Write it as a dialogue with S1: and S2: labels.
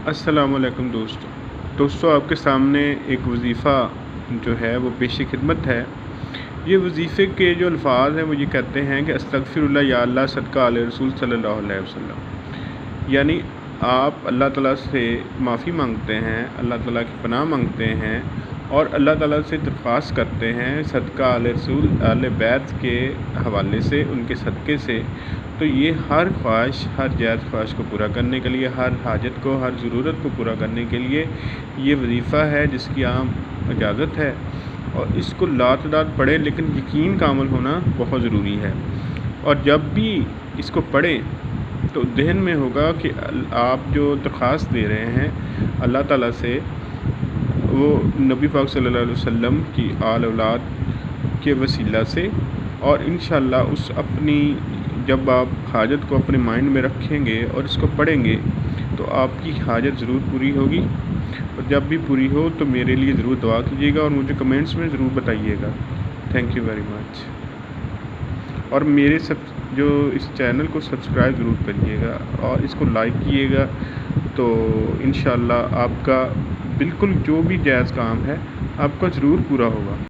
S1: अस्सलाम वालेकुम दोस्तों आपके सामने एक वज़ीफ़ा जो है वो पेश खिदमत है। ये वज़ीफ़े के जो अल्फ़ाज़ हैं वो ये कहते हैं कि अस्तग़फ़िरुल्लाह या अल्लाह सदका आले रसूल सल्लल्लाहु अलैहि वसल्लम। यानी आप अल्लाह ताला से माफ़ी मांगते हैं, अल्लाह ताला की पनाह मांगते हैं और अल्लाह ताला से दरख्वास्त करते हैं सदका आले रसूल आले बैत के हवाले से, उनके सदक़े से। तो ये हर ख्वाहिश, हर जायज़ ख्वाहिश को पूरा करने के लिए, हर हाजत को, हर ज़रूरत को पूरा करने के लिए ये वज़ीफ़ा है जिसकी आम इजाज़त है और इसको लातदाद पढ़ें, लेकिन यकीन का अमल होना बहुत ज़रूरी है। और जब भी इसको पढ़ें तो ज़हन में होगा कि आप जो दरख्वास्त दे रहे हैं अल्लाह ताला से, वो नबी पाक सल्लल्लाहु अलैहि वसल्लम की आल औलाद के वसीला से, और इंशाअल्लाह उस अपनी जब आप हाजत को अपने माइंड में रखेंगे और इसको पढ़ेंगे तो आपकी हाजत ज़रूर पूरी होगी। और जब भी पूरी हो तो मेरे लिए ज़रूर दुआ कीजिएगा और मुझे कमेंट्स में ज़रूर बताइएगा। Thank you very much. और मेरे जो इस चैनल को सब्सक्राइब ज़रूर करिएगा और इसको लाइक कीजिएगा, तो इंशाअल्लाह आपका बिल्कुल जो भी जायज़ काम है आपका ज़रूर पूरा होगा।